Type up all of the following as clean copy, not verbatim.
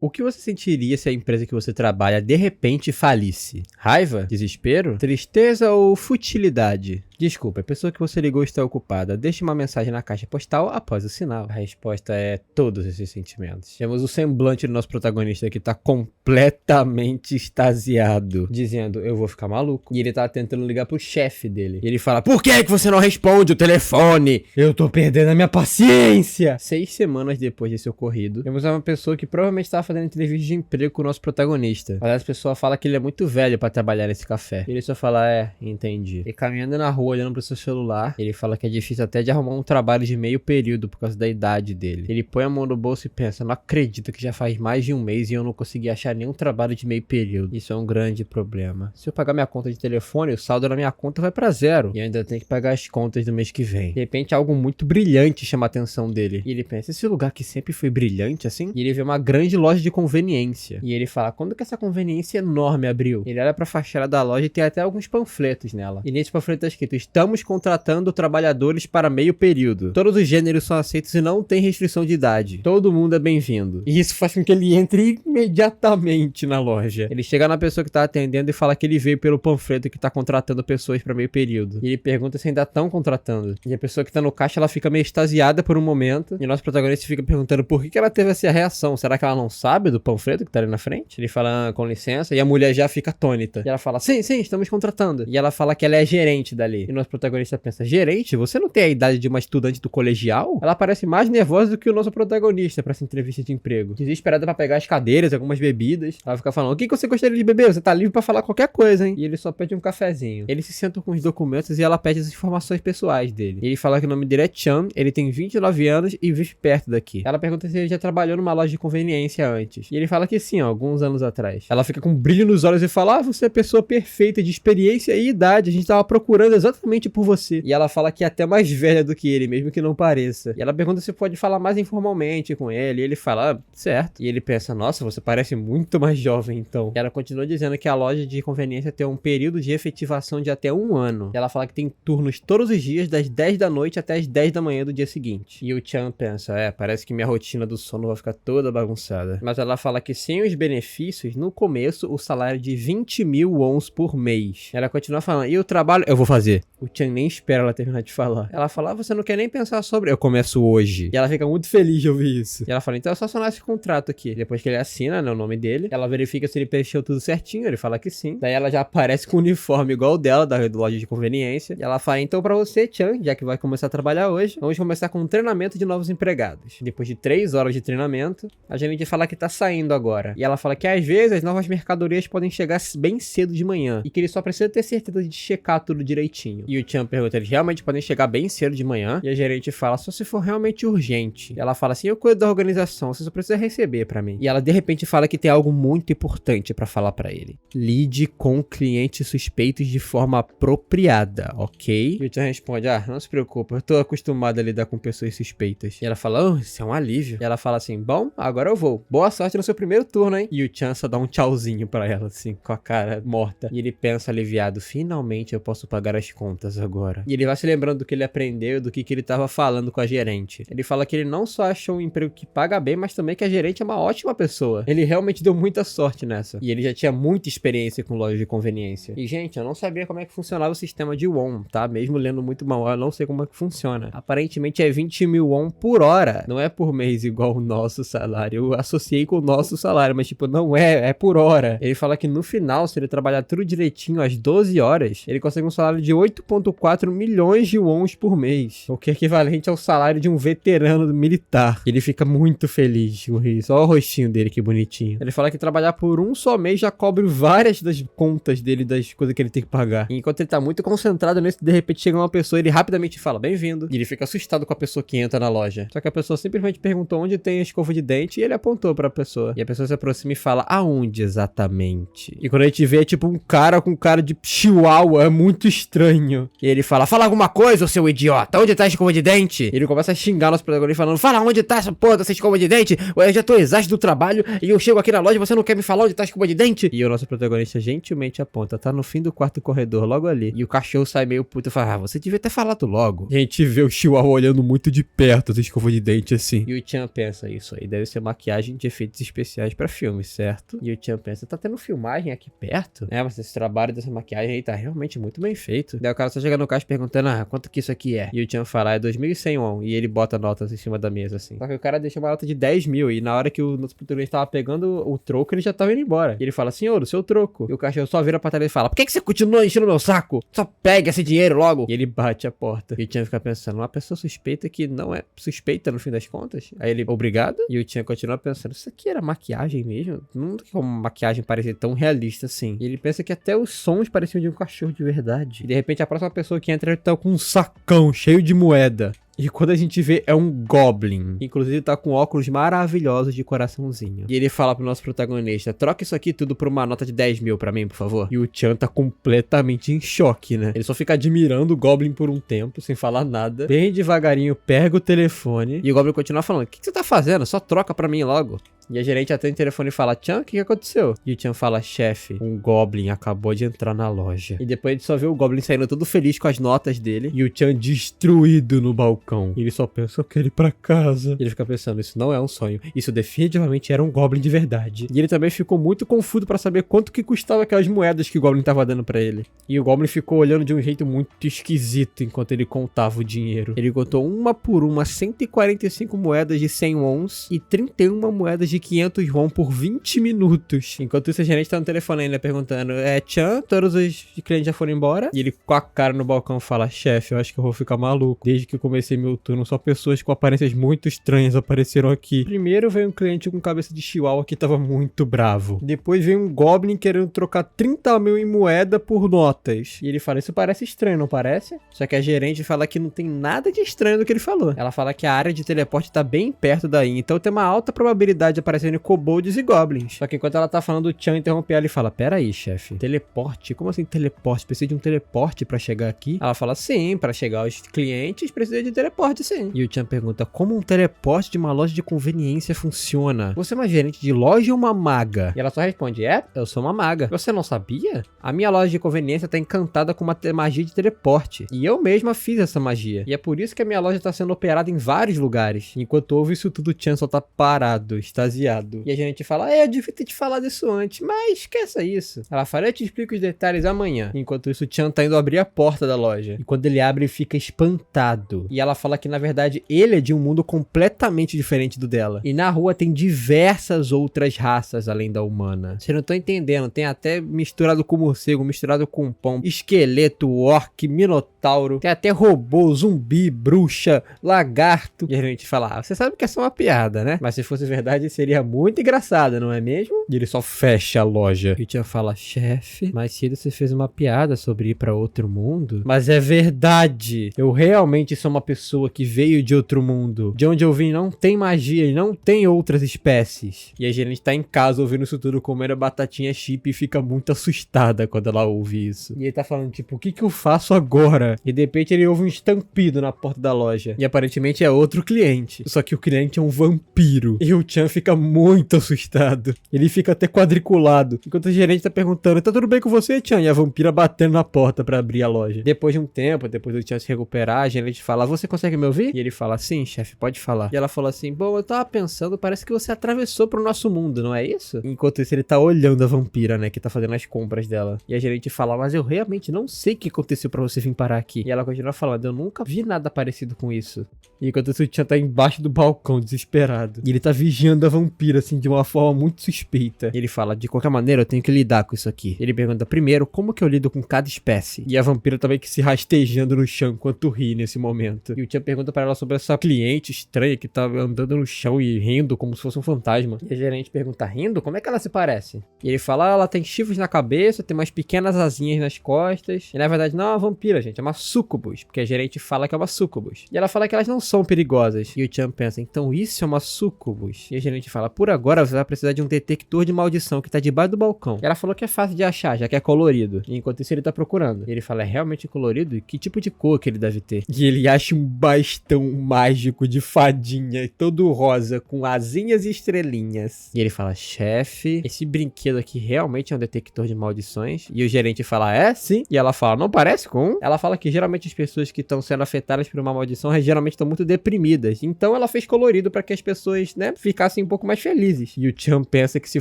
O que você sentiria se a empresa que você trabalha de repente falisse? Raiva? Desespero? Tristeza ou futilidade? Desculpa, a pessoa que você ligou está ocupada. Deixe uma mensagem na caixa postal após o sinal. A resposta é todos esses sentimentos. Temos o semblante do nosso protagonista que está completamente extasiado, dizendo, eu vou ficar maluco. E ele tá tentando ligar pro chefe dele. E ele fala, por que você não responde o telefone? Eu tô perdendo a minha paciência. 6 semanas depois desse ocorrido, temos uma pessoa que provavelmente estava fazendo entrevista de emprego com o nosso protagonista. Mas a pessoa fala que ele é muito velho pra trabalhar nesse café. E ele só fala, entendi. E caminhando na rua, olhando pro seu celular, ele fala que é difícil até de arrumar um trabalho de meio período por causa da idade dele. Ele põe a mão no bolso e pensa, não acredito que já faz mais de um mês e eu não consegui achar nenhum trabalho de meio período. Isso é um grande problema. Se eu pagar minha conta de telefone, o saldo na minha conta vai pra 0. E eu ainda tenho que pagar as contas do mês que vem. De repente algo muito brilhante chama a atenção dele. E ele pensa, esse lugar que sempre foi brilhante assim? E ele vê uma grande loja de conveniência. E ele fala, quando que essa conveniência enorme abriu? Ele olha pra fachada da loja e tem até alguns panfletos nela. E nesse panfleto tá escrito, estamos contratando trabalhadores para meio período. Todos os gêneros são aceitos e não tem restrição de idade. Todo mundo é bem-vindo. E isso faz com que ele entre imediatamente na loja. Ele chega na pessoa que tá atendendo e fala que ele veio pelo panfleto que tá contratando pessoas para meio período. E ele pergunta se ainda estão contratando. E a pessoa que tá no caixa, ela fica meio extasiada por um momento. E o nosso protagonista fica perguntando por que ela teve essa reação. Será que ela não sabe do panfleto que tá ali na frente? Ele fala, com licença. E a mulher já fica atônita. E ela fala, sim, estamos contratando. E ela fala que ela é gerente dali. E o nosso protagonista pensa, gerente? Você não tem a idade de uma estudante do colegial? Ela parece mais nervosa do que o nosso protagonista pra essa entrevista de emprego. Desesperada pra pegar as cadeiras, algumas bebidas. Ela fica falando, o que você gostaria de beber? Você tá livre pra falar qualquer coisa, hein? E ele só pede um cafezinho. Ele se senta com os documentos e ela pede as informações pessoais dele. Ele fala que o nome dele é Chan, ele tem 29 anos e vive perto daqui. Ela pergunta se ele já trabalhou numa loja de conveniência antes. E ele fala que sim, alguns anos atrás. Ela fica com um brilho nos olhos e fala, você é a pessoa perfeita de experiência e idade. A gente tava procurando exatamente por você. E ela fala que é até mais velha do que ele, mesmo que não pareça. E ela pergunta se pode falar mais informalmente com ele. E ele fala, certo. E ele pensa, nossa, você parece muito mais jovem então. E ela continua dizendo que a loja de conveniência tem um período de efetivação de até 1 ano. E ela fala que tem turnos todos os dias, das 10 da noite até as 10 da manhã do dia seguinte. E o Chan pensa, parece que minha rotina do sono vai ficar toda bagunçada. Mas ela fala que sem os benefícios, no começo, o salário é de 20 mil wons por mês. Ela continua falando, e o trabalho eu vou fazer. O Chan nem espera ela terminar de falar. Ela fala, você não quer nem pensar sobre... Eu começo hoje. E ela fica muito feliz de ouvir isso. E ela fala, então é só assinar esse contrato aqui. Depois que ele assina, né, o nome dele, ela verifica se ele preencheu tudo certinho. Ele fala que sim. Daí ela já aparece com o uniforme igual o dela, da loja de conveniência. E ela fala, então pra você, Chan, já que vai começar a trabalhar hoje, vamos começar com um treinamento de novos empregados. Depois de 3 horas de treinamento, a gerente fala que tá saindo agora. E ela fala que às vezes as novas mercadorias podem chegar bem cedo de manhã. E que ele só precisa ter certeza de checar tudo direitinho. E o Chan pergunta, eles realmente podem chegar bem cedo de manhã? E a gerente fala, só se for realmente urgente. E ela fala assim, eu cuido da organização, você só precisa receber pra mim. E ela de repente fala que tem algo muito importante pra falar pra ele. Lide com clientes suspeitos de forma apropriada, ok? E o Chan responde, não se preocupe, eu tô acostumado a lidar com pessoas suspeitas. E ela fala, isso é um alívio. E ela fala assim, bom, agora eu vou. Boa sorte no seu primeiro turno, hein? E o Chan só dá um tchauzinho pra ela, assim, com a cara morta. E ele pensa aliviado, finalmente eu posso pagar as contas agora. E ele vai se lembrando do que ele aprendeu, do que ele tava falando com a gerente. Ele fala que ele não só achou um emprego que paga bem, mas também que a gerente é uma ótima pessoa. Ele realmente deu muita sorte nessa. E ele já tinha muita experiência com loja de conveniência. E, gente, eu não sabia como é que funcionava o sistema de won, tá? Mesmo lendo muito mal, eu não sei como é que funciona. Aparentemente é 20 mil won por hora. Não é por mês igual o nosso salário. Eu associei com o nosso salário, mas, tipo, não é por hora. Ele fala que no final, se ele trabalhar tudo direitinho às 12 horas, ele consegue um salário de 8,4 milhões de wons por mês. O que é equivalente ao salário de um veterano militar. Ele fica muito feliz com isso. Olha o rostinho dele, que bonitinho. Ele fala que trabalhar por um só mês já cobre várias das contas dele, das coisas que ele tem que pagar. E enquanto ele tá muito concentrado nisso, de repente chega uma pessoa, ele rapidamente fala, bem-vindo. E ele fica assustado com a pessoa que entra na loja. Só que a pessoa simplesmente perguntou onde tem a escova de dente e ele apontou pra pessoa. E a pessoa se aproxima e fala, aonde exatamente? E quando a gente vê, é tipo um cara com cara de chihuahua, é muito estranho. banho. E ele fala, fala alguma coisa, ô seu idiota, onde tá a escova de dente? Ele começa a xingar nosso protagonista falando, fala onde tá essa porra dessa escova de dente? Eu já tô exausto do trabalho e eu chego aqui na loja e você não quer me falar onde tá a escova de dente? E o nosso protagonista gentilmente aponta, tá no fim do quarto corredor, logo ali. E o cachorro sai meio puto e fala, você devia ter falado logo. E a gente vê o Chihuahua olhando muito de perto essa escova de dente assim. E o Chan pensa, isso aí deve ser maquiagem de efeitos especiais pra filme, certo? E o Chan pensa, tá tendo filmagem aqui perto? Mas esse trabalho dessa maquiagem aí tá realmente muito bem feito. Daí o cara só chega no caixa perguntando, quanto que isso aqui é? E o Chan fala, é 2.100 won. E ele bota notas em cima da mesa assim. Só que o cara deixa uma nota de 10 mil e na hora que o nosso protagonista tava pegando o troco, ele já tava indo embora. E ele fala, senhor, o seu troco. E o cachorro só vira pra trás e fala, por que você continua enchendo meu saco? Só pega esse dinheiro logo. E ele bate a porta. E o Chan fica pensando, uma pessoa suspeita que não é suspeita no fim das contas? Aí ele, obrigado? E o Chan continua pensando, isso aqui era maquiagem mesmo? Não tem como maquiagem parecer tão realista assim. E ele pensa que até os sons pareciam de um cachorro de verdade. E de repente a próxima pessoa que entra, ele tá com um sacão cheio de moeda. E quando a gente vê, é um Goblin. Inclusive tá com óculos maravilhosos de coraçãozinho. E ele fala pro nosso protagonista, troca isso aqui tudo por uma nota de 10 mil pra mim, por favor. E o Chan tá completamente em choque, né? Ele só fica admirando o Goblin por um tempo, sem falar nada. Bem devagarinho, pega o telefone. E o Goblin continua falando, o que você tá fazendo? Só troca pra mim logo. E a gerente atende o telefone e fala, Chan, o que aconteceu? E o Chan fala, chefe, um Goblin acabou de entrar na loja. E depois a gente só vê o Goblin saindo todo feliz com as notas dele. E o Chan destruído no balcão. E ele só pensa, eu quero ir pra casa. E ele fica pensando, isso não é um sonho. Isso definitivamente era um Goblin de verdade. E ele também ficou muito confuso pra saber quanto que custava aquelas moedas que o Goblin tava dando pra ele. E o Goblin ficou olhando de um jeito muito esquisito enquanto ele contava o dinheiro. Ele contou uma por uma 145 moedas de 100 wons e 31 moedas de 500 won por 20 minutos. Enquanto isso, a gerente tá no telefone ainda perguntando, Chan, todos os clientes já foram embora? E ele com a cara no balcão fala, chefe, eu acho que eu vou ficar maluco. Desde que eu comecei meu turno, só pessoas com aparências muito estranhas apareceram aqui. Primeiro veio um cliente com cabeça de chihuahua que tava muito bravo. Depois veio um Goblin querendo trocar 30 mil em moeda por notas. E ele fala, isso parece estranho, não parece? Só que a gerente fala que não tem nada de estranho do que ele falou. Ela fala que a área de teleporte tá bem perto daí, então tem uma alta probabilidade de aparecerem kobolds e goblins. Só que enquanto ela tá falando, o Chan interrompe ela e fala, pera aí, chefe, teleporte? Como assim teleporte? Precisa de um teleporte pra chegar aqui? Ela fala, sim, pra chegar aos clientes precisa de teleporte, sim. E o Chan pergunta, como um teleporte de uma loja de conveniência funciona? Você é uma gerente de loja ou uma maga? E ela só responde, eu sou uma maga. Você não sabia? A minha loja de conveniência tá encantada com uma magia de teleporte. E eu mesma fiz essa magia. E é por isso que a minha loja tá sendo operada em vários lugares. Enquanto ouve isso tudo, o Chan só tá parado, extasiado. E a gerente fala, eu devia ter te falado isso antes, mas esqueça isso. Ela fala, eu te explico os detalhes amanhã. Enquanto isso, o Chan tá indo abrir a porta da loja. E quando ele abre, ele fica espantado. E ela fala que, na verdade, ele é de um mundo completamente diferente do dela. E na rua tem diversas outras raças além da humana. Vocês não estão entendendo, tem até misturado com morcego, misturado com pão, esqueleto, orc, minotauro, tem até robô, zumbi, bruxa, lagarto. E a gente fala, você sabe que é só uma piada, né? Mas se fosse verdade, seria muito engraçado, não é mesmo? E ele só fecha a loja. E o Chan fala, chefe, mais cedo você fez uma piada sobre ir pra outro mundo. Mas é verdade. Eu realmente sou uma pessoa que veio de outro mundo. De onde eu vim não tem magia e não tem outras espécies. E a gerente tá em casa ouvindo isso tudo, comendo a batatinha chip e fica muito assustada quando ela ouve isso. E ele tá falando, tipo, o que que eu faço agora? E de repente ele ouve um estampido na porta da loja. E aparentemente é outro cliente. Só que o cliente é um vampiro. E o Chan fica muito assustado. Ele fica até quadriculado. Enquanto o gerente tá perguntando, tá tudo bem com você, Chan? E a vampira batendo na porta pra abrir a loja. Depois de um tempo, depois do Chan se recuperar, a gerente fala, você consegue me ouvir? E ele fala, sim, chefe, pode falar. E ela fala assim, bom, eu tava pensando, parece que você atravessou pro nosso mundo, não é isso? Enquanto isso, ele tá olhando a vampira, né, que tá fazendo as compras dela. E a gerente fala, mas eu realmente não sei o que aconteceu pra você vir parar aqui. E ela continua falando, eu nunca vi nada parecido com isso. E enquanto isso, o Chan tá embaixo do balcão, desesperado. E ele tá vigiando a vampira, assim, de uma forma muito suspeita. E ele fala, de qualquer maneira, eu tenho que lidar com isso aqui. Ele pergunta, primeiro, como que eu lido com cada espécie? E a vampira tá meio que se rastejando no chão enquanto ri nesse momento. E o Chan pergunta pra ela sobre essa cliente estranha que tá andando no chão e rindo como se fosse um fantasma. E a gerente pergunta, rindo? Como é que ela se parece? E ele fala, ela tem chifres na cabeça, tem umas pequenas asinhas nas costas. E na verdade não é uma vampira, gente, é uma sucubus, porque a gerente fala que é uma sucubus. E ela fala que elas não são perigosas. E o Chan pensa, então isso é uma sucubus? E a gerente gerente fala, por agora você vai precisar de um detector de maldição que tá debaixo do balcão. E ela falou que é fácil de achar, já que é colorido. E enquanto isso ele tá procurando. E ele fala, é realmente colorido? E que tipo de cor que ele deve ter? E ele acha um bastão mágico de fadinha, todo rosa, com asinhas e estrelinhas. E ele fala, chefe, esse brinquedo aqui realmente é um detector de maldições? E o gerente fala, é, sim. E ela fala, não parece com um? Ela fala que geralmente as pessoas que estão sendo afetadas por uma maldição geralmente estão muito deprimidas. Então ela fez colorido pra que as pessoas, né, ficassem um pouco mais felizes. E o Chan pensa que se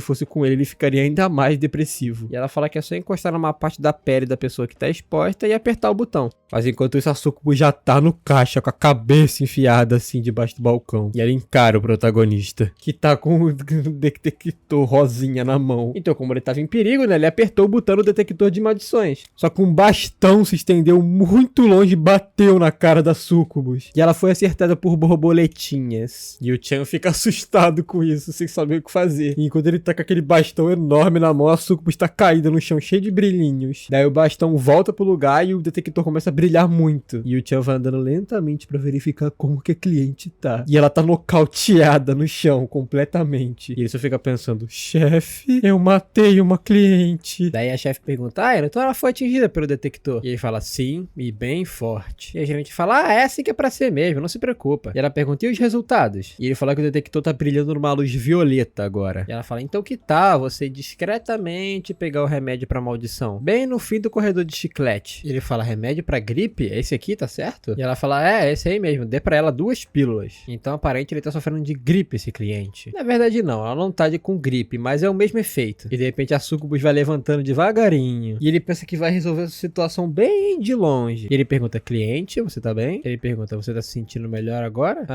fosse com ele ficaria ainda mais depressivo. E ela fala que é só encostar numa parte da pele da pessoa que tá exposta e apertar o botão. Mas enquanto isso, a Sucubus já tá no caixa com a cabeça enfiada assim debaixo do balcão. E ela encara o protagonista, que tá com o detector rosinha na mão. Então, como ele tava em perigo, né, ele apertou o botão do detector de maldições. Só que um bastão se estendeu muito longe e bateu na cara da Sucubus. E ela foi acertada por borboletinhas. E o Chan fica assustado com isso, sem saber o que fazer. E enquanto ele tá com aquele bastão enorme na mão, a Sucubus tá caída no chão, cheio de brilhinhos. Daí o bastão volta pro lugar e o detector começa a brilhar muito. E o Chan vai andando lentamente pra verificar como que a cliente tá. E ela tá nocauteada no chão, completamente. E ele só fica pensando, chefe, eu matei uma cliente. Daí a chefe pergunta, então ela foi atingida pelo detector. E ele fala, sim, e bem forte. E a gerente fala, é assim que é pra ser mesmo, não se preocupa. E ela pergunta, e os resultados? E ele fala que o detector tá brilhando numa luz violeta agora. E ela fala, então que tal você discretamente pegar o remédio pra maldição? Bem no fim do corredor de chiclete. E ele fala, remédio pra gripe? Esse aqui, tá certo? E ela fala, esse aí mesmo, dê pra ela 2 pílulas. Então aparente ele tá sofrendo de gripe, esse cliente. Na verdade não, ela não tá com gripe, mas é o mesmo efeito. E de repente a Sucubus vai levantando devagarinho. E ele pensa que vai resolver essa situação bem de longe. E ele pergunta, cliente, você tá bem? Ele pergunta, você tá se sentindo melhor agora?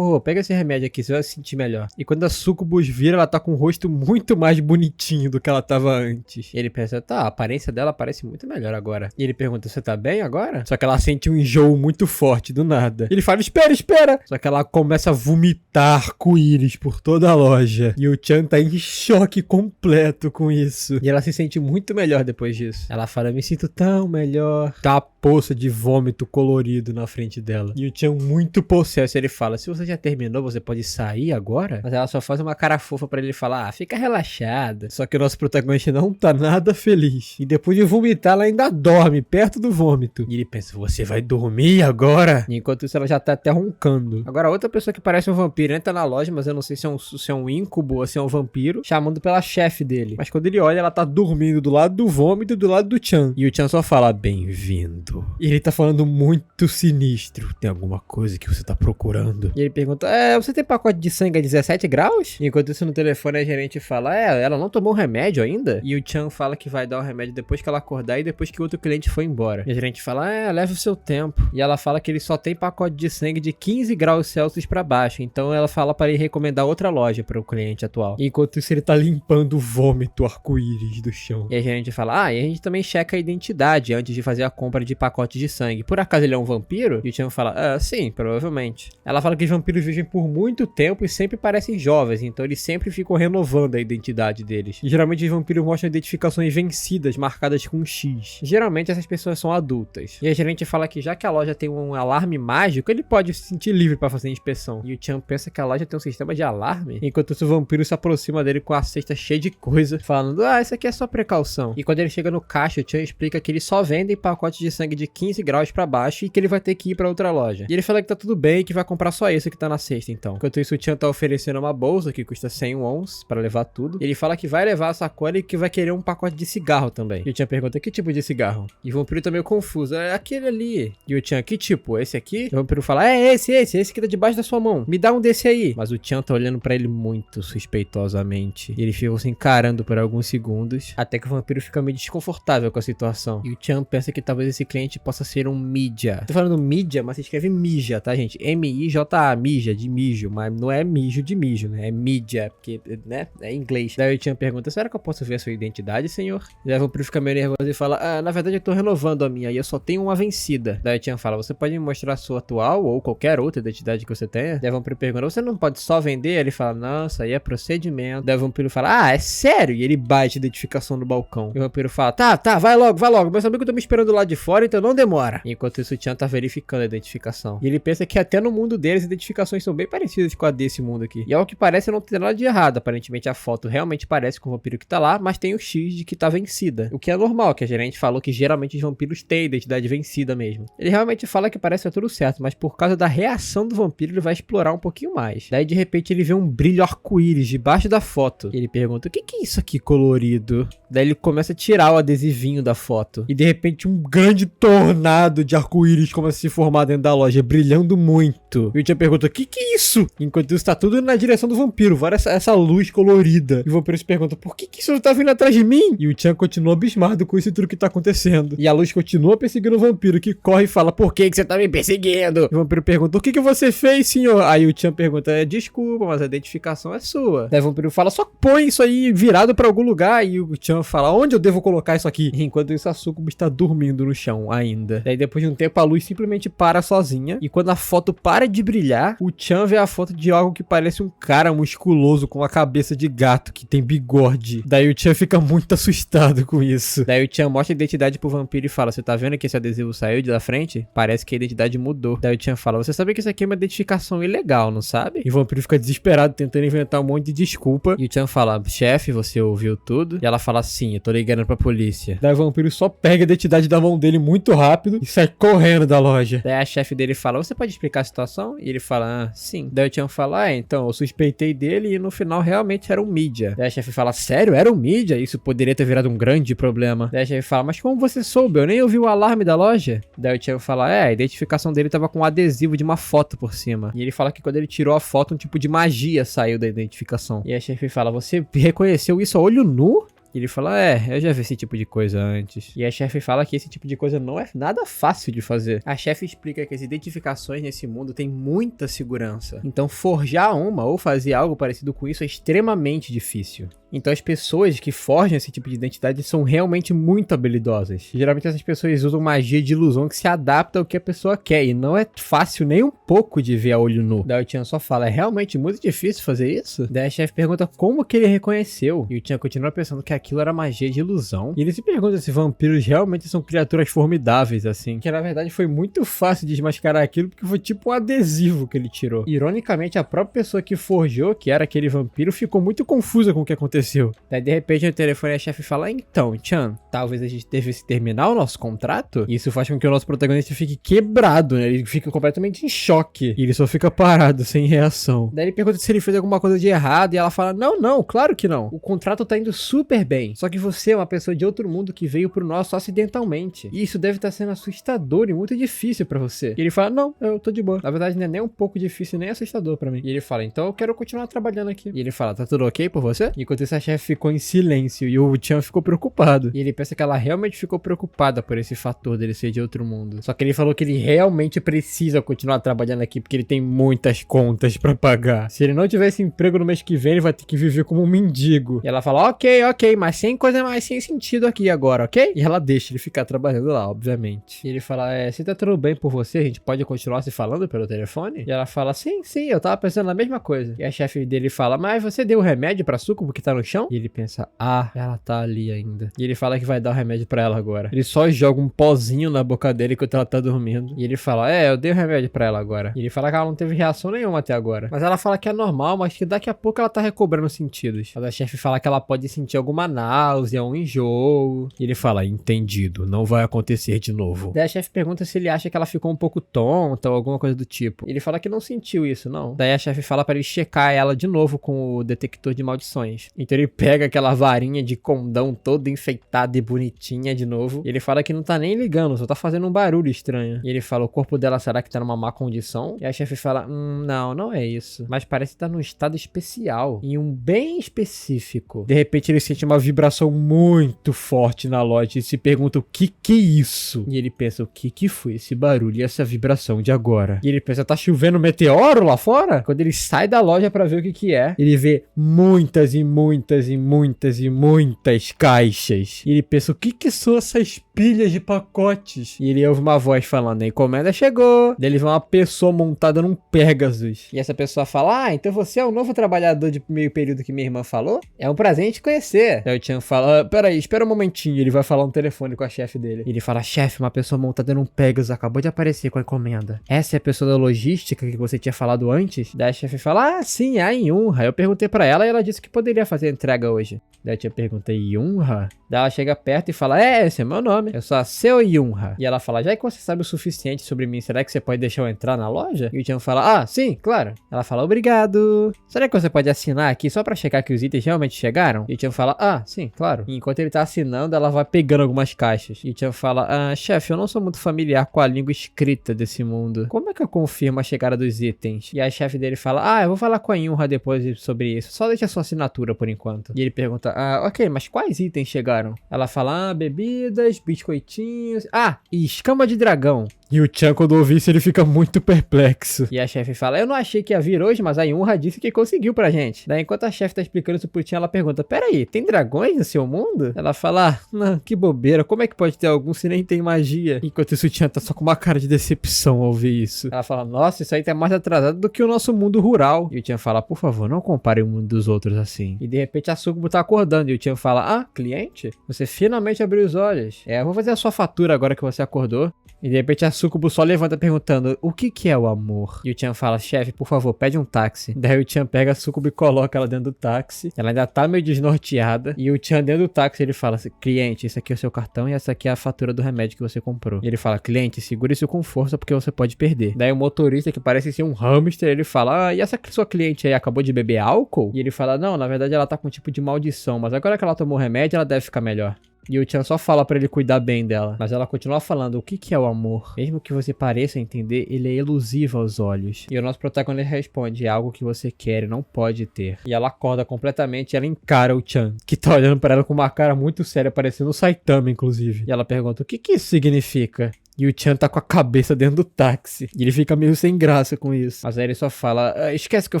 Pega esse remédio aqui, você vai se sentir melhor. E quando a Sucubus vira, ela tá com um rosto muito mais bonitinho do que ela tava antes. E ele pensa, tá, a aparência dela parece muito melhor agora. E ele pergunta, você tá bem agora? Só que ela sente um enjoo muito forte do nada. Ele fala, espera! Só que ela começa a vomitar arco-íris por toda a loja. E o Chan tá em choque completo com isso. E ela se sente muito melhor depois disso. Ela fala, me sinto tão melhor. Tá uma poça de vômito colorido na frente dela. E o Chan muito possesso, ele fala, se você já terminou, você pode sair agora? Mas ela só faz uma cara fofa pra ele falar, fica relaxada. Só que o nosso protagonista não tá nada feliz. E depois de vomitar, ela ainda dorme perto do vômito. E ele pensa, você vai dormir agora? E enquanto isso, ela já tá até roncando. Agora, outra pessoa que parece um vampiro entra na loja, mas eu não sei se é um íncube ou se é um vampiro, chamando pela chefe dele. Mas quando ele olha, ela tá dormindo do lado do vômito e do lado do Chan. E o Chan só fala, bem-vindo. E ele tá falando muito sinistro. Tem alguma coisa que você tá procurando? E ele pergunta, você tem pacote de sangue a 17 graus? E enquanto isso no telefone a gerente fala, ela não tomou remédio ainda? E o Chan fala que vai dar o remédio depois que ela acordar e depois que o outro cliente foi embora. E a gerente fala, leva o seu tempo. E ela fala que ele só tem pacote de sangue de 15 graus Celsius pra baixo. Então ela fala para ele recomendar outra loja para o cliente atual. E enquanto isso ele tá limpando o vômito arco-íris do chão. E a gerente fala, e a gente também checa a identidade antes de fazer a compra de pacote de sangue. Por acaso ele é um vampiro? E o Chan fala, sim, provavelmente. Ela fala que os vampiros vivem por muito tempo e sempre parecem jovens, então eles sempre ficam renovando a identidade deles. E geralmente os vampiros mostram identificações vencidas, marcadas com um X. Geralmente essas pessoas são adultas. E a gerente fala que já que a loja tem um alarme mágico, ele pode se sentir livre para fazer a inspeção. E o Chan pensa que a loja tem um sistema de alarme, enquanto o vampiro se aproxima dele com a cesta cheia de coisa, falando, isso aqui é só precaução. E quando ele chega no caixa, o Chan explica que eles só vendem pacotes de sangue de 15 graus pra baixo e que ele vai ter que ir pra outra loja. E ele fala que tá tudo bem e que vai comprar só esse que tá na cesta, então. Enquanto isso, o Chan tá oferecendo uma bolsa que custa 100 wons pra levar tudo. Ele fala que vai levar a sacola e que vai querer um pacote de cigarro também. E o Chan pergunta, que tipo de cigarro? E o vampiro tá meio confuso, é aquele ali. E o Chan, que tipo? Esse aqui? E o vampiro fala, esse que tá debaixo da sua mão. Me dá um desse aí. Mas o Chan tá olhando pra ele muito suspeitosamente. E ele fica se encarando por alguns segundos, até que o vampiro fica meio desconfortável com a situação. E o Chan pensa que talvez esse cliente possa ser um mídia. Tô falando mídia, mas se escreve mija, tá, gente? M-I-J-A, mija, de mijo. Mas não é mijo de mijo, né? É mídia, porque, né? É inglês. Daí o Chan pergunta, será que eu posso ver a sua identidade, senhor? Daí o vampiro fica meio nervoso e fala, na verdade eu tô renovando a minha e eu só tenho uma vencida. Daí o Chan fala, você pode me mostrar a sua atual ou qualquer outra identidade que você tenha? Daí o vampiro pergunta, você não pode só vender? Ele fala, não, isso aí é procedimento. Daí o vampiro fala, é sério? E ele bate a identificação no balcão. E o vampiro fala, tá, vai logo. Meus amigos estão me esperando lá de fora, então não demora. E enquanto isso, o Chan tá verificando a identificação. E ele pensa que até no mundo deles, as identificações são bem parecidas com a desse mundo aqui. E ao que parece, parece não ter nada de errado. Aparentemente a foto realmente parece com o vampiro que tá lá, mas tem o X de que tá vencida. O que é normal, que a gerente falou que geralmente os vampiros têm identidade vencida mesmo. Ele realmente fala que parece que tá tudo certo, mas por causa da reação do vampiro ele vai explorar um pouquinho mais. Daí de repente ele vê um brilho arco-íris debaixo da foto. Ele pergunta, o que é isso aqui colorido? Daí ele começa a tirar o adesivinho da foto. E de repente um grande tornado de arco-íris começa a se formar dentro da loja, brilhando muito. E o Chan pergunta, o que é isso? Enquanto isso tá tudo na direção do vampiro, várias essa luz colorida. E o vampiro se pergunta, por que isso tá vindo atrás de mim? E o Chan continua abismado com isso tudo que tá acontecendo. E a luz continua perseguindo o vampiro, que corre e fala, por que você tá me perseguindo? E o vampiro pergunta, o que você fez, senhor? Aí o Chan pergunta, desculpa, mas a identificação é sua. Daí o vampiro fala, só põe isso aí virado pra algum lugar. E o Chan fala, onde eu devo colocar isso aqui? Enquanto isso, a Succubo está dormindo no chão ainda. Daí depois de um tempo, a luz simplesmente para sozinha. E quando a foto para de brilhar, o Chan vê a foto de algo que parece um cara musculoso com uma cabeça de gato que tem bigode. Daí o Chan fica muito assustado com isso. Daí o Chan mostra a identidade pro vampiro e fala, você tá vendo que esse adesivo saiu de da frente? Parece que a identidade mudou. Daí o Chan fala, você sabe que isso aqui é uma identificação ilegal, não sabe? E o vampiro fica desesperado, tentando inventar um monte de desculpa. E o Chan fala, chefe, você ouviu tudo? E ela fala, sim, eu tô ligando pra polícia. Daí o vampiro só pega a identidade da mão dele muito rápido e sai correndo da loja. Daí a chefe dele fala, você pode explicar a situação? E ele fala, sim. Daí o Chan fala, então, eu suspeitei dele e no final realmente era um mídia. Daí a chefe fala, sério? Era um mídia? Isso poderia ter virado um grande problema. Daí a chefe fala, mas como você soube? Eu nem ouvi o alarme da loja. Daí o Chan fala, a identificação dele tava com um adesivo de uma foto por cima. E ele fala que quando ele tirou a foto, um tipo de magia saiu da identificação. E a chefe fala, você reconheceu isso a olho nu? E ele fala, eu já vi esse tipo de coisa antes. E a chefe fala que esse tipo de coisa não é nada fácil de fazer. A chefe explica que as identificações nesse mundo têm muita segurança. Então forjar uma ou fazer algo parecido com isso é extremamente difícil. Então as pessoas que forjam esse tipo de identidade são realmente muito habilidosas. Geralmente essas pessoas usam magia de ilusão que se adapta ao que a pessoa quer. E não é fácil nem um pouco de ver a olho nu. Daí o Chan só fala, é realmente muito difícil fazer isso? Daí a chefe pergunta como que ele reconheceu. E o Chan continua pensando que aquilo era magia de ilusão. E ele se pergunta se vampiros realmente são criaturas formidáveis assim. Que na verdade foi muito fácil desmascarar aquilo porque foi tipo um adesivo que ele tirou. Ironicamente, a própria pessoa que forjou, que era aquele vampiro, ficou muito confusa com o que aconteceu. Daí de repente no telefone a chefe fala, então, Chan, talvez a gente devesse terminar o nosso contrato? Isso faz com que o nosso protagonista fique quebrado, né? Ele fica completamente em choque. E ele só fica parado, sem reação. Daí ele pergunta se ele fez alguma coisa de errado e ela fala, não, claro que não. O contrato tá indo super bem. Só que você é uma pessoa de outro mundo que veio pro nosso acidentalmente. E isso deve estar sendo assustador e muito difícil pra você. E ele fala, não, eu tô de boa. Na verdade não é nem um pouco difícil, nem assustador pra mim. E ele fala, então eu quero continuar trabalhando aqui. E ele fala, tá tudo ok por você? Enquanto isso a chefe ficou em silêncio e o Chan ficou preocupado. E ele pensa que ela realmente ficou preocupada por esse fator dele ser de outro mundo. Só que ele falou que ele realmente precisa continuar trabalhando aqui porque ele tem muitas contas pra pagar. Se ele não tivesse emprego no mês que vem, ele vai ter que viver como um mendigo. E ela fala, ok, mas sem coisa mais sem sentido aqui agora, ok? E ela deixa ele ficar trabalhando lá, obviamente. E ele fala, se tá tudo bem por você, a gente pode continuar se falando pelo telefone? E ela fala, sim, eu tava pensando na mesma coisa. E a chefe dele fala, mas você deu o remédio pra Succubo que tá no chão? E ele pensa, ela tá ali ainda. E ele fala que vai dar o remédio pra ela agora. Ele só joga um pozinho na boca dele enquanto ela tá dormindo. E ele fala, eu dei o remédio pra ela agora. E ele fala que ela não teve reação nenhuma até agora. Mas ela fala que é normal, mas que daqui a pouco ela tá recobrando os sentidos. Mas a chefe fala que ela pode sentir alguma náusea, um enjoo. E ele fala, entendido, não vai acontecer de novo. Daí a chefe pergunta se ele acha que ela ficou um pouco tonta ou alguma coisa do tipo. Ele fala que não sentiu isso, não. Daí a chefe fala pra ele checar ela de novo com o detector de maldições. Então ele pega aquela varinha de condão toda enfeitada e bonitinha de novo. E ele fala que não tá nem ligando, só tá fazendo um barulho estranho. E ele fala, o corpo dela será que tá numa má condição? E a chefe fala, não é isso. Mas parece que tá num estado especial. Em um bem específico. De repente ele sente uma vibração muito forte na loja e se pergunta o que é isso? E ele pensa, o que foi esse barulho e essa vibração de agora? E ele pensa, tá chovendo meteoro lá fora? Quando ele sai da loja pra ver o que é, ele vê muitas e muitas muitas e muitas e muitas caixas. E ele pensa, o que que são essas pilhas de pacotes? E ele ouve uma voz falando, a encomenda chegou. Daí ele vê uma pessoa montada num Pegasus. E essa pessoa fala, então você é o novo trabalhador de meio período que minha irmã falou? É um prazer em te conhecer. Daí o Chan fala, peraí, espera um momentinho. Ele vai falar no telefone com a chefe dele. E ele fala, chefe, uma pessoa montada num Pegasus acabou de aparecer com a encomenda. Essa é a pessoa da logística que você tinha falado antes? Daí a chefe fala, sim, é a Yunha. Eu perguntei pra ela e ela disse que poderia fazer a entrega hoje. Daí a tia pergunta, Yunha? Daí ela chega perto e fala, esse é meu nome. Eu sou a Seu Yunha. E ela fala, já que você sabe o suficiente sobre mim, será que você pode deixar eu entrar na loja? E o Chan fala, sim, claro. Ela fala, obrigado. Será que você pode assinar aqui só pra checar que os itens realmente chegaram? E o Chan fala, sim, claro. E enquanto ele tá assinando, ela vai pegando algumas caixas. E o Chan fala, chefe, eu não sou muito familiar com a língua escrita desse mundo. Como é que eu confirmo a chegada dos itens? E a chefe dele fala, eu vou falar com a Yunha depois sobre isso. Só deixa a sua assinatura por enquanto. E ele pergunta, ok, mas quais itens chegaram? Ela fala, bebidas, biscoitinhos... e escama de dragão. E o Chan, quando ouve isso, ele fica muito perplexo. E a chefe fala, eu não achei que ia vir hoje, mas a Yunha disse que conseguiu pra gente. Daí, enquanto a chefe tá explicando isso pro Chan, ela pergunta, peraí, tem dragões no seu mundo? Ela fala, não, que bobeira, como é que pode ter algum se nem tem magia? Enquanto isso, o Chan tá só com uma cara de decepção ao ouvir isso. Ela fala, nossa, isso aí tá mais atrasado do que o nosso mundo rural. E o Chan fala, por favor, não compare o mundo dos outros assim. E de repente a Sukubo tá acordando e o Chan fala, cliente? Você finalmente abriu os olhos. Eu vou fazer a sua fatura agora que você acordou. E de repente a Sukubo só levanta perguntando, o que é o amor? E o Chan fala, chefe, por favor, pede um táxi. Daí o Chan pega a Sukubo e coloca ela dentro do táxi. Ela ainda tá meio desnorteada. E o Chan dentro do táxi, ele fala, cliente, esse aqui é o seu cartão e essa aqui é a fatura do remédio que você comprou. E ele fala, cliente, segure isso com força porque você pode perder. Daí o motorista, que parece ser um hamster, ele fala, e essa sua cliente aí acabou de beber álcool? E ele fala, não, na verdade ela tá com um tipo de maldição, mas agora que ela tomou o remédio, ela deve ficar melhor. E o Chan só fala pra ele cuidar bem dela. Mas ela continua falando, o que é o amor? Mesmo que você pareça entender, ele é elusivo aos olhos. E o nosso protagonista responde, é algo que você quer e não pode ter. E ela acorda completamente e ela encara o Chan, que tá olhando pra ela com uma cara muito séria, parecendo o Saitama, inclusive. E ela pergunta, o que isso significa? E o Chan tá com a cabeça dentro do táxi. E ele fica meio sem graça com isso. Mas aí ele só fala, esquece o que eu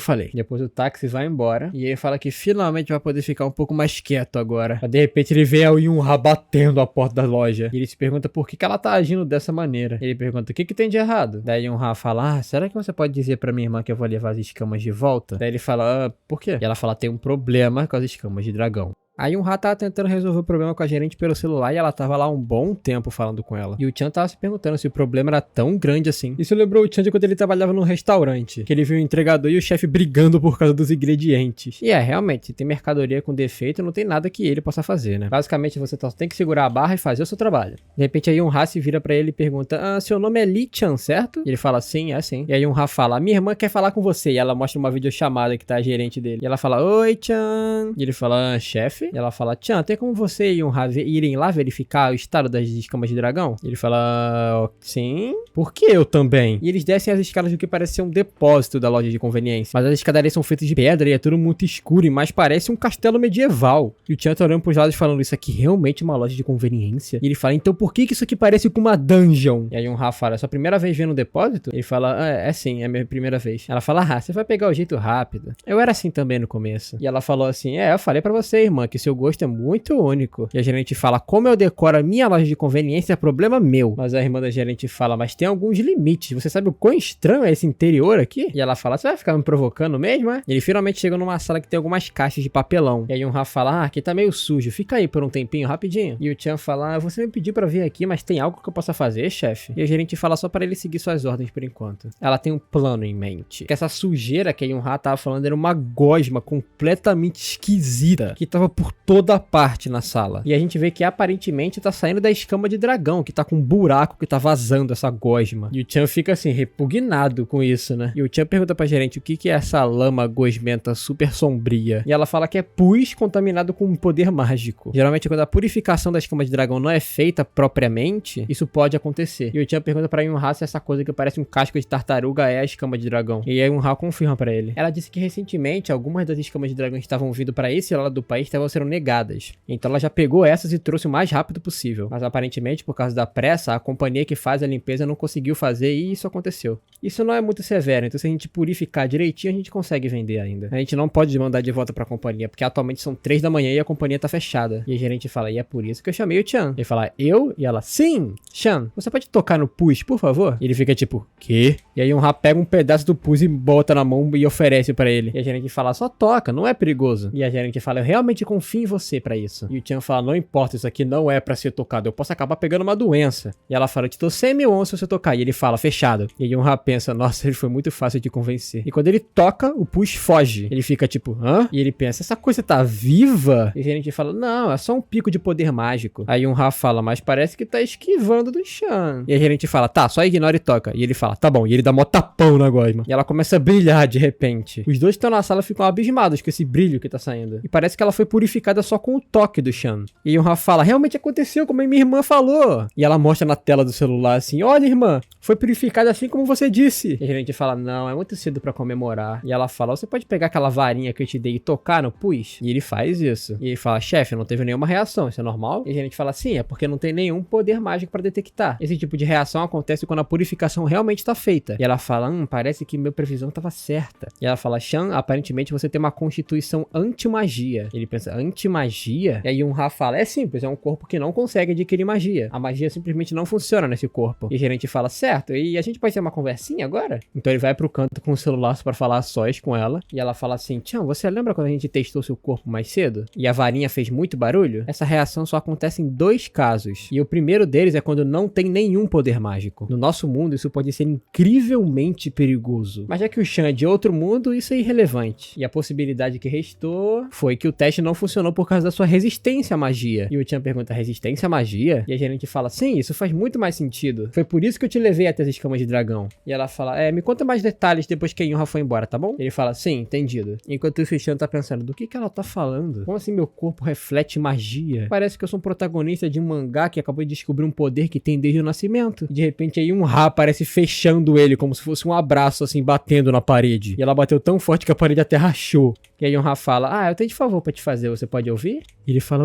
falei. Depois o táxi vai embora. E ele fala que finalmente vai poder ficar um pouco mais quieto agora. Mas de repente ele vê a Yunha batendo a porta da loja. E ele se pergunta por que ela tá agindo dessa maneira. Ele pergunta, o que tem de errado? Daí Yunha fala, será que você pode dizer pra minha irmã que eu vou levar as escamas de volta? Daí ele fala, por quê? E ela fala, tem um problema com as escamas de dragão. A Yunha tava tentando resolver o problema com a gerente pelo celular e ela tava lá um bom tempo falando com ela. E o Chan tava se perguntando se o problema era tão grande assim. Isso lembrou o Chan de quando ele trabalhava num restaurante, que ele viu o entregador e o chefe brigando por causa dos ingredientes. E realmente, se tem mercadoria com defeito, não tem nada que ele possa fazer, né? Basicamente, você só tem que segurar a barra e fazer o seu trabalho. De repente, a Yunha se vira pra ele e pergunta, seu nome é Lee Chan, certo? E ele fala, sim, é sim. E a Yunha fala, minha irmã quer falar com você. E ela mostra uma videochamada que tá a gerente dele. E ela fala, oi, Chan. E ele fala, chefe? E ela fala, Chan, tem como você e Yunha irem lá verificar o estado das escamas de dragão? Ele fala, sim. Por que eu também? E eles descem as escadas do que parece ser um depósito da loja de conveniência. Mas as escadarias são feitas de pedra e é tudo muito escuro e mais parece um castelo medieval. E o Chan tá olhando pros lados falando, isso aqui realmente é uma loja de conveniência? E ele fala, então por que isso aqui parece com uma dungeon? E aí Yunha fala, é sua primeira vez vendo o depósito? Ele fala, é sim, é a minha primeira vez. Ela fala, você vai pegar o jeito rápido. Eu era assim também no começo. E ela falou assim, eu falei pra você, irmã, que seu gosto é muito único. E a gerente fala, como eu decoro a minha loja de conveniência é problema meu. Mas a irmã da gerente fala, mas tem alguns limites. Você sabe o quão estranho é esse interior aqui? E ela fala, você vai ficar me provocando mesmo, é? E ele finalmente chega numa sala que tem algumas caixas de papelão. E aí Yunha fala, aqui tá meio sujo, fica aí por um tempinho, rapidinho. E o Chan fala, você me pediu pra vir aqui, mas tem algo que eu possa fazer, chefe? E a gerente fala só pra ele seguir suas ordens por enquanto. Ela tem um plano em mente. Que essa sujeira que a Yunha tava falando era uma gosma completamente esquisita, que tava por toda parte na sala. E a gente vê que aparentemente tá saindo da escama de dragão, que tá com um buraco que tá vazando essa gosma. E o Chan fica assim, repugnado com isso, né? E o Chan pergunta pra gerente o que é essa lama gosmenta super sombria. E ela fala que é pus contaminado com um poder mágico. Geralmente quando a purificação da escama de dragão não é feita propriamente, isso pode acontecer. E o Chan pergunta pra Yunha se essa coisa que parece um casco de tartaruga é a escama de dragão. E a Yunha confirma pra ele. Ela disse que recentemente algumas das escamas de dragão que estavam vindo pra esse lado do país estavam serão negadas. Então ela já pegou essas e trouxe o mais rápido possível. Mas aparentemente, por causa da pressa, a companhia que faz a limpeza não conseguiu fazer e isso aconteceu. Isso não é muito severo, então se a gente purificar direitinho, a gente consegue vender ainda. A gente não pode mandar de volta pra companhia, porque atualmente são 3 da manhã e a companhia tá fechada. E a gerente fala, e é por isso que eu chamei o Chan. Ele fala, eu? E ela, sim! Chan, você pode tocar no push, por favor? E ele fica tipo, quê? E aí Yun-Ha pega um pedaço do push e bota na mão e oferece pra ele. E a gerente fala, só toca, não é perigoso. E a gerente fala, eu realmente confio em você pra isso. E o Chan fala, não importa, isso aqui não é pra ser tocado, eu posso acabar pegando uma doença. E ela fala, eu te dou 100 mil won se você tocar. E ele fala, fechado. E Yun-Ha pensa, nossa, ele foi muito fácil de convencer. E quando ele toca, o push foge. Ele fica tipo, hã? E ele pensa, essa coisa tá viva? E a gerente fala, não, é só um pico de poder mágico. Aí Yun-Ha fala, mas parece que tá esquivando do Chan. E a gerente fala, tá, só ignora e toca. E ele fala, tá bom. E ele dá mó tapão na gosma. E ela começa a brilhar de repente. Os dois que estão na sala ficam abismados com esse brilho que tá saindo. E parece que ela foi purificada só com o toque do Chan. E Yun-Ha fala, realmente aconteceu como a minha irmã falou. E ela mostra na tela do celular assim, olha irmã, foi purificada assim como você disse. E a gerente fala, não, é muito cedo pra comemorar. E ela fala, você pode pegar aquela varinha que eu te dei e tocar no pus? E ele faz isso. E ele fala, chefe, não teve nenhuma reação, isso é normal? E a gerente fala, sim, é porque não tem nenhum poder mágico pra detectar. Esse tipo de reação acontece quando a purificação realmente tá feita. E ela fala, parece que minha previsão tava certa. E ela fala, Chan, aparentemente você tem uma constituição anti-magia. Ele pensa, anti-magia? E aí Yun-Ha fala, é simples, é um corpo que não consegue adquirir magia. A magia simplesmente não funciona nesse corpo. E a gerente fala, certo, e a gente pode ter uma conversinha agora? Então ele vai pro canto com o celular pra falar a sós com ela. E ela fala assim, Chan, você lembra quando a gente testou seu corpo mais cedo? E a varinha fez muito barulho? Essa reação só acontece em 2 casos. E o primeiro deles é quando não tem nenhum poder mágico. No nosso mundo, isso pode ser incrivelmente perigoso. Mas já que o Chan é de outro mundo, isso é irrelevante. E a possibilidade que restou foi que o teste não funcionou por causa da sua resistência à magia. E o Chan pergunta, resistência à magia? E a gerente fala, sim, isso faz muito mais sentido. Foi por isso que eu te levei até as escamas de dragão. E ela fala, me conta mais detalhes depois que a Yun-Ha foi embora, tá bom? Ele fala, sim, entendido. Enquanto isso, o Chan tá pensando, do que ela tá falando? Como assim meu corpo reflete magia? Parece que eu sou um protagonista de um mangá que acabou de descobrir um poder que tem desde o nascimento. E de repente aí Yun-Ha aparece fechando ele, como se fosse um abraço assim, batendo na parede. E ela bateu tão forte que a parede até rachou. E aí Yun-Ha fala, eu tenho de favor pra te fazer, você pode ouvir? E ele fala,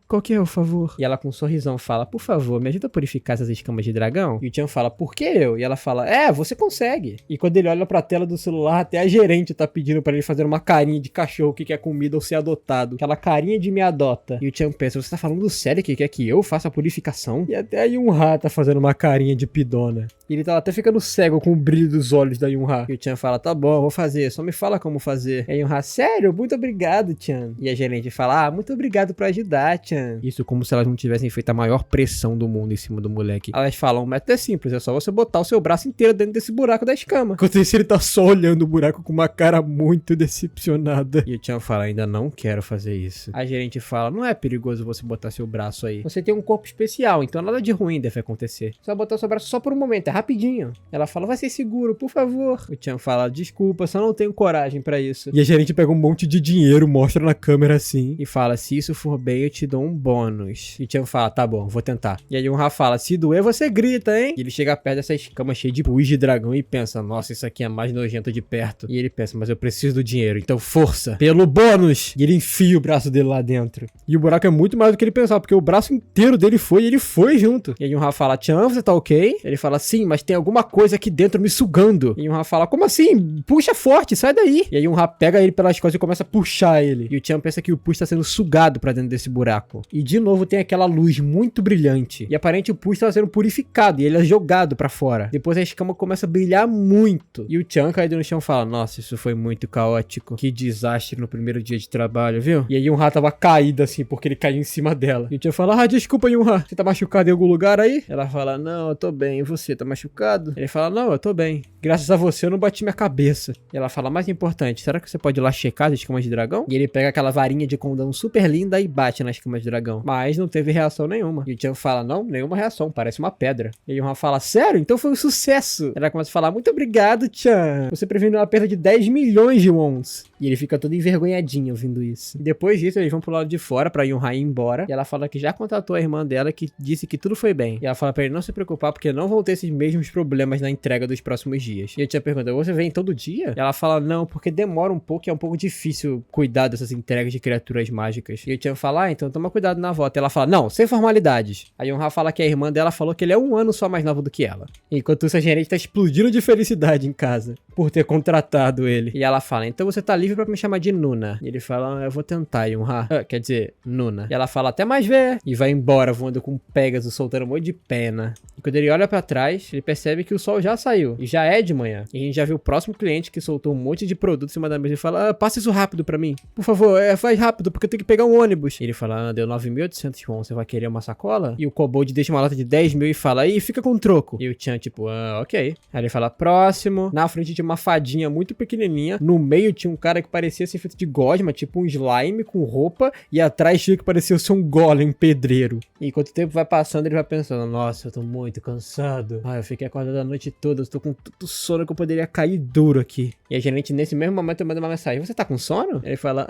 qual que é o favor? E ela com um sorrisão fala, por favor, me ajuda a purificar essas escamas de dragão? E o Chan fala, por que eu? E ela fala, você consegue. E quando ele olha pra tela do celular, até a gerente tá pedindo pra ele fazer uma carinha de cachorro que quer comida ou ser adotado. Aquela carinha de me adota. E o Chan pensa, você tá falando sério que quer que eu faça a purificação? E até a Yun-Ha tá fazendo uma carinha de pidona. E ele tá até ficando cego com o brilho dos olhos da Yun-Ha. E o Chan fala, tá bom, vou fazer, só me fala como fazer. E a Yun-Ha, sério? Muito obrigado, Chan. E a gerente fala, muito obrigado por ajudar, Chan. Isso como se elas não tivessem feito a maior pressão do mundo em cima do moleque. Elas falam, o método é simples, é só você botar o seu braço inteiro dentro desse buraco da escama. Enquanto isso, ele tá só olhando o buraco com uma cara muito decepcionada. E o Chan fala, ainda não quero fazer isso. A gerente fala, não é perigoso você botar seu braço aí. Você tem um corpo especial, então nada de ruim deve acontecer. Você vai botar seu braço só por um momento, é rapidinho. Ela fala, vai ser seguro, por favor. O Chan fala, desculpa, só não tenho coragem pra isso. E a gerente pega um monte de dinheiro, mostra na câmera assim, e fala, se isso for bem, eu te dou um bônus. E o Chan fala, tá bom, vou tentar. E aí o Yun-Ha fala, se doer, você grita, hein? E ele chega perto dessa escama cheia de pus de dragão e pensa, nossa, isso aqui é mais nojento de perto. E ele pensa, mas eu preciso do dinheiro, então força, pelo bônus! E ele enfia o braço dele lá dentro. E o buraco é muito mais do que ele pensava, porque o braço inteiro dele foi e ele foi junto. E aí o Yun-Ha fala, Chan, você tá ok? Ele fala, sim, mas tem alguma coisa aqui dentro me sugando. E o Yun-Ha fala, como assim? Puxa forte, sai daí. E aí o Yun-Ha pega ele pelas costas e começa a puxar ele. E o Chan pensa que o pus tá sendo sugado pra dentro desse buraco. E de novo tem aquela luz muito brilhante. E aparentemente o pus tá sendo purificado e ele é jogado pra fora. Depois a escama começa a brilhar muito. E o Chan caído no chão fala, nossa, isso foi muito caótico. Que desastre no primeiro dia de trabalho, viu? E aí o Yun-Ha tava caído assim, porque ele caiu em cima dela. E o Chan fala, desculpa Yun-Ha, você tá machucado em algum lugar aí? Ela fala, não, eu tô bem. E você, tá machucado? Ele fala, não, eu tô bem. Graças a você eu não bati minha cabeça. E ela fala, mais importante, será que você pode ir lá checar as escamas de dragão? E ele pega aquela varinha de condão super linda e bate nas escamas de dragão. Mas não teve reação nenhuma. E o Chan fala, não, nenhuma reação, parece uma pedra. E o Yun-Ha fala, sério? Então foi um sucesso. Ela começa a falar, muito obrigado, Chan. Você preveniu uma perda de 10 milhões de wons. E ele fica todo envergonhadinho ouvindo isso. E depois disso, eles vão pro lado de fora pra Yun-Ha ir embora. E ela fala que já contatou a irmã dela, que disse que tudo foi bem. E ela fala pra ele não se preocupar, porque não vão ter esses mesmos problemas na entrega dos próximos dias. dias. E eu tinha perguntado, você vem todo dia? E ela fala, não, porque demora um pouco e é um pouco difícil cuidar dessas entregas de criaturas mágicas. E eu tinha falado, então toma cuidado na volta. E ela fala, não, sem formalidades. Aí o Ra fala que a irmã dela falou que ele é 1 ano só mais novo do que ela. Enquanto isso, a gerente tá explodindo de felicidade em casa por ter contratado ele. E ela fala, então você tá livre pra me chamar de Nuna. E ele fala, eu vou tentar, Yun-Ha. Quer dizer, Nuna. E ela fala, até mais ver. E vai embora voando com Pegasus, soltando um monte de pena. E quando ele olha pra trás, ele percebe que o sol já saiu. E já é de manhã. E a gente já viu o próximo cliente que soltou um monte de produto em cima da mesa e fala, passa isso rápido pra mim. Por favor, faz rápido, porque eu tenho que pegar um ônibus. E ele fala, deu 9.800 won, você vai querer uma sacola? E o Kobold deixa uma lata de 10 mil e fala, aí fica com troco. E o Chan, tipo, ok. Aí ele fala, próximo. Na frente tinha uma fadinha muito pequenininha. No meio tinha um cara que parecia ser feito de gosma, tipo um slime com roupa. E atrás tinha que parecia ser um golem pedreiro. E enquanto o tempo vai passando, ele vai pensando, nossa, eu tô muito cansado. Eu fiquei acordado a noite toda, eu tô com tanto sono que eu poderia cair duro aqui. E a gerente, nesse mesmo momento, manda uma mensagem, você tá com sono? Ele fala,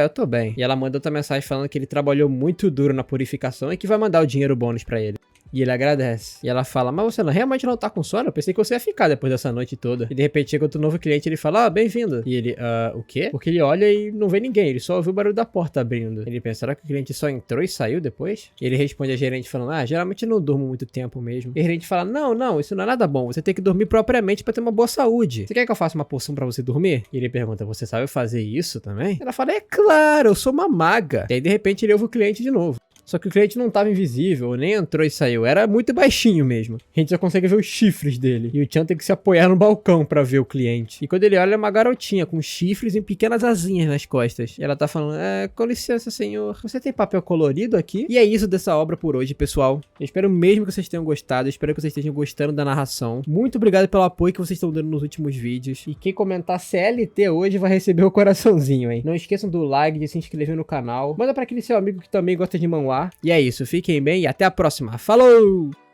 eu tô bem. E ela manda outra mensagem falando que ele trabalhou muito duro na purificação e que vai mandar o dinheiro bônus pra ele. E ele agradece. E ela fala, mas você realmente não tá com sono? Eu pensei que você ia ficar depois dessa noite toda. E de repente chega outro novo cliente e ele fala, bem-vindo. E ele, o quê? Porque ele olha e não vê ninguém, ele só ouviu o barulho da porta abrindo. Ele pensa, será que o cliente só entrou e saiu depois? E ele responde a gerente falando, geralmente não durmo muito tempo mesmo. E a gerente fala, não, isso não é nada bom, você tem que dormir propriamente pra ter uma boa saúde. Você quer que eu faça uma poção pra você dormir? E ele pergunta, você sabe fazer isso também? Ela fala, é claro, eu sou uma maga. E aí de repente ele ouve o cliente de novo. Só que o cliente não tava invisível, nem entrou e saiu. Era muito baixinho mesmo. A gente só consegue ver os chifres dele. E o Chan tem que se apoiar no balcão pra ver o cliente. E quando ele olha, é uma garotinha com chifres e pequenas asinhas nas costas. E ela tá falando, com licença, senhor. Você tem papel colorido aqui? E é isso dessa obra por hoje, pessoal. Eu espero mesmo que vocês tenham gostado. Eu espero que vocês estejam gostando da narração. Muito obrigado pelo apoio que vocês estão dando nos últimos vídeos. E quem comentar CLT hoje vai receber o coraçãozinho, hein? Não esqueçam do like, de se inscrever no canal. Manda pra aquele seu amigo que também gosta de manhwa. E é isso, fiquem bem e até a próxima. Falou!